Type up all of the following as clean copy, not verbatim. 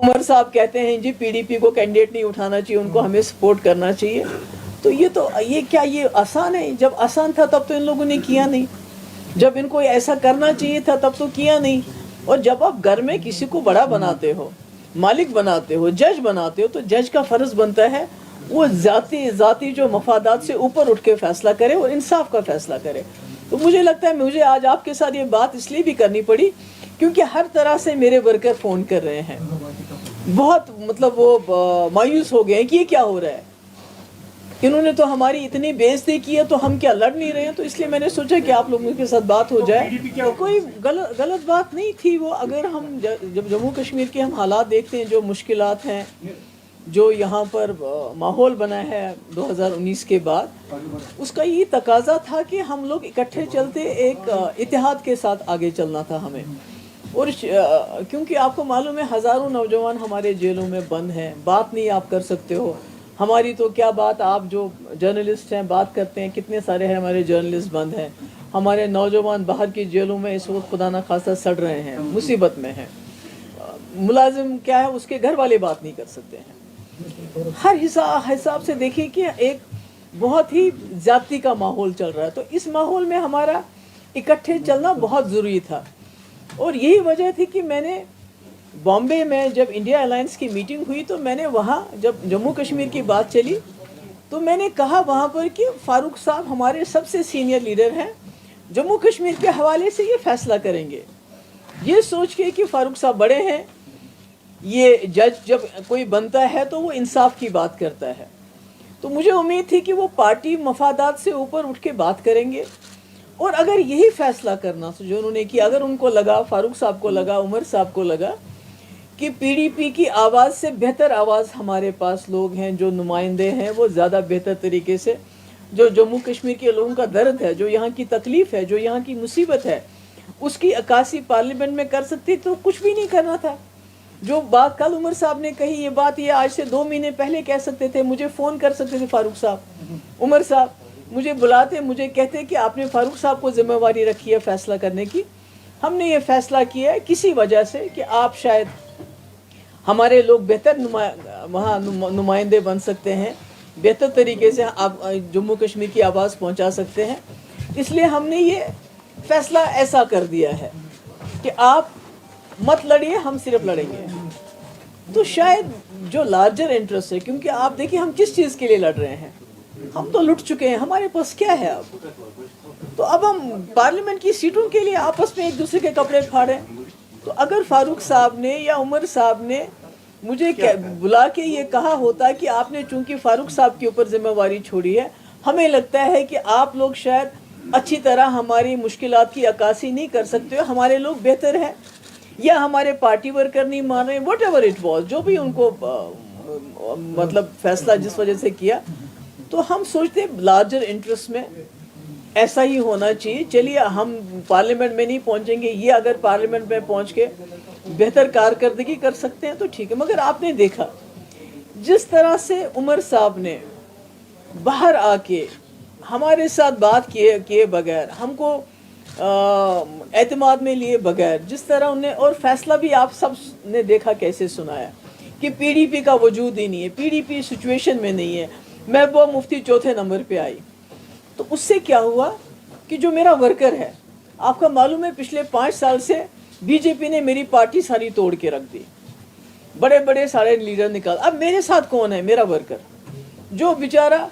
عمر صاحب کہتے ہیں جی پی ڈی پی کو کینڈیڈیٹ نہیں اٹھانا چاہیے, ان کو ہمیں سپورٹ کرنا چاہیے. تو یہ کیا یہ آسان ہے؟ جب آسان تھا تب تو ان لوگوں نے کیا نہیں, جب ان کو ایسا کرنا چاہیے تھا تب تو کیا نہیں. اور جب آپ گھر میں کسی کو بڑا بناتے ہو, مالک بناتے ہو, جج بناتے ہو, تو جج کا فرض بنتا ہے وہ ذاتی جو مفادات سے اوپر اٹھ کے فیصلہ کرے اور انصاف کا فیصلہ کرے. تو مجھے لگتا ہے مجھے آج آپ کے ساتھ یہ بات اس لیے بھی کرنی پڑی کیونکہ ہر طرح سے میرے ورکر فون کر رہے ہیں, بہت مطلب وہ مایوس ہو گئے ہیں کہ یہ کیا ہو رہا ہے, انہوں نے تو ہماری اتنی بےعزتی کی ہے تو ہم کیا لڑ نہیں رہے ہیں. تو اس لیے میں نے سوچا کہ آپ لوگوں کے ساتھ بات ہو جائے. کوئی غلط بات نہیں تھی وہ. اگر ہم جب جموں کشمیر کے ہم حالات دیکھتے ہیں, جو مشکلات ہیں, جو یہاں پر ماحول بنا ہے 2019 کے بعد, اس کا یہ تقاضا تھا کہ ہم لوگ اکٹھے چلتے, ایک اتحاد کے ساتھ آگے چلنا تھا ہمیں. اور کیونکہ آپ کو معلوم ہے ہزاروں نوجوان ہمارے جیلوں میں بند ہیں, بات نہیں آپ کر سکتے ہو. ہماری تو کیا بات, آپ جو جرنلسٹ ہیں بات کرتے ہیں, کتنے سارے ہیں ہمارے جرنلسٹ بند ہیں. ہمارے نوجوان باہر کی جیلوں میں اس وقت خدا نخواستہ سڑ رہے ہیں, مصیبت میں ہیں. ملازم کیا ہے, اس کے گھر والے بات نہیں کر سکتے ہیں. ہر حساب سے دیکھیے کہ ایک بہت ہی زیادتی کا ماحول چل رہا ہے. تو اس ماحول میں ہمارا اکٹھے چلنا بہت ضروری تھا. اور یہی وجہ تھی کہ میں نے بامبے میں جب انڈیا الائنس کی میٹنگ ہوئی تو میں نے وہاں جب جموں کشمیر کی بات چلی تو میں نے کہا وہاں پر کہ فاروق صاحب ہمارے سب سے سینئر لیڈر ہیں, جموں کشمیر کے حوالے سے یہ فیصلہ کریں گے, یہ سوچ کے کہ فاروق صاحب بڑے ہیں, یہ جج جب کوئی بنتا ہے تو وہ انصاف کی بات کرتا ہے. تو مجھے امید تھی کہ وہ پارٹی مفادات سے اوپر اٹھ کے بات کریں گے. اور اگر یہی فیصلہ کرنا جو انہوں نے کیا, اگر ان کو لگا, فاروق صاحب کو لگا, عمر صاحب کو لگا کہ پی ڈی پی کی آواز سے بہتر آواز ہمارے پاس لوگ ہیں, جو نمائندے ہیں, وہ زیادہ بہتر طریقے سے جو جموں کشمیر کے لوگوں کا درد ہے, جو یہاں کی تکلیف ہے, جو یہاں کی مصیبت ہے, اس کی عکاسی پارلیمنٹ میں کر سکتی, تو کچھ بھی نہیں کرنا تھا. جو بات کل عمر صاحب نے کہی, یہ بات یہ آج سے 2 مہینے پہلے کہہ سکتے تھے. مجھے فون کر سکتے تھے فاروق صاحب, عمر صاحب مجھے بلاتے, مجھے کہتے کہ آپ نے فاروق صاحب کو ذمہ داری رکھی ہے فیصلہ کرنے کی. ہم نے یہ فیصلہ کیا ہے کسی وجہ سے کہ آپ شاید ہمارے لوگ بہتر وہاں نمائندے بن سکتے ہیں, بہتر طریقے سے آپ جموں کشمیر کی آواز پہنچا سکتے ہیں. اس لیے ہم نے یہ فیصلہ ایسا کر دیا ہے کہ آپ مت لڑیے, ہم صرف لڑیں گے. تو شاید جو لارجر انٹرسٹ ہے, کیونکہ آپ دیکھیں ہم کس چیز کے لیے لڑ رہے ہیں, ہم تو لٹ چکے ہیں, ہمارے پاس کیا ہے اب. تو اب ہم پارلیمنٹ کی سیٹوں کے لیے آپس میں ایک دوسرے کے کپڑے پھاڑیں. تو اگر فاروق صاحب نے یا عمر صاحب نے مجھے بلا کے یہ کہا ہوتا کہ آپ نے چونکہ فاروق صاحب کے اوپر ذمہ داری چھوڑی ہے, ہمیں لگتا ہے کہ آپ لوگ شاید اچھی طرح ہماری مشکلات کی عکاسی نہیں کر سکتے ہو, ہمارے لوگ بہتر ہیں, یا ہمارے پارٹی ورکر نہیں مان رہے, واٹ ایور اٹ واز, جو بھی ان کو مطلب فیصلہ جس وجہ سے کیا. تو ہم سوچتے لارجر انٹرسٹ میں ایسا ہی ہونا چاہیے. چلیے ہم پارلیمنٹ میں نہیں پہنچیں گے, یہ اگر پارلیمنٹ میں پہنچ کے بہتر کارکردگی کر سکتے ہیں تو ٹھیک ہے. مگر آپ نے دیکھا جس طرح سے عمر صاحب نے باہر آ کے ہمارے ساتھ بات کیے بغیر, ہم کو اعتماد میں لیے بغیر, جس طرح انہیں, اور فیصلہ بھی آپ سب نے دیکھا کیسے سنایا کہ پی ڈی پی کا وجود ہی نہیں ہے, پی ڈی پی سچویشن میں نہیں ہے. محبوبہ مفتی 4تھے نمبر پہ آئی. تو اس سے کیا ہوا کہ جو میرا ورکر ہے, آپ کا معلوم ہے پچھلے 5 سال سے بی جے پی نے میری پارٹی ساری توڑ کے رکھ دی, بڑے بڑے سارے لیڈر نکال. اب میرے ساتھ کون ہے؟ میرا ورکر, جو بیچارہ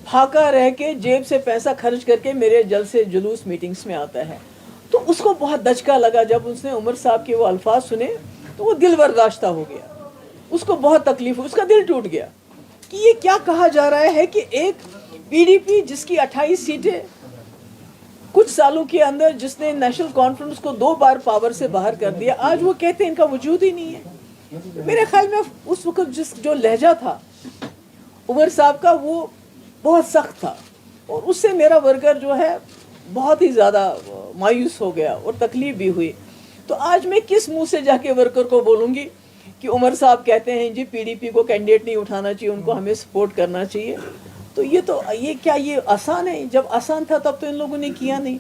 پھاکا رہ کے جیب سے پیسہ خرچ کر کے میرے جلسے جلوس میٹنگز میں آتا ہے. تو اس کو بہت دھچکا لگا جب اس نے عمر صاحب کے وہ الفاظ سنے, تو وہ دل برداشتہ ہو گیا, اس کو بہت تکلیف ہوئی, اس کا دل ٹوٹ گیا کہ یہ کیا کہا جا رہا ہے کہ ایک پی ڈی پی جس کی 28 سیٹیں کچھ سالوں کے اندر, جس نے نیشنل کانفرنس کو 2 بار پاور سے باہر کر دیا, آج وہ کہتے ہیں ان کا وجود ہی نہیں ہے. میرے خیال میں اس وقت جو لہجہ تھا عمر صاحب کا وہ بہت سخت تھا, اور اس سے میرا ورکر جو ہے بہت ہی زیادہ مایوس ہو گیا اور تکلیف بھی ہوئی. تو آج میں کس منہ سے جا کے ورکر کو بولوں گی کہ عمر صاحب کہتے ہیں جی پی ڈی پی کو کینڈیڈیٹ نہیں اٹھانا چاہیے, ان کو ہمیں سپورٹ کرنا چاہیے. تو یہ کیا یہ آسان ہے؟ جب آسان تھا تب تو ان لوگوں نے کیا نہیں,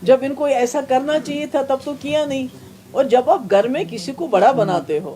جب ان کو ایسا کرنا چاہیے تھا تب تو کیا نہیں. اور جب آپ گھر میں کسی کو بڑا بناتے ہو,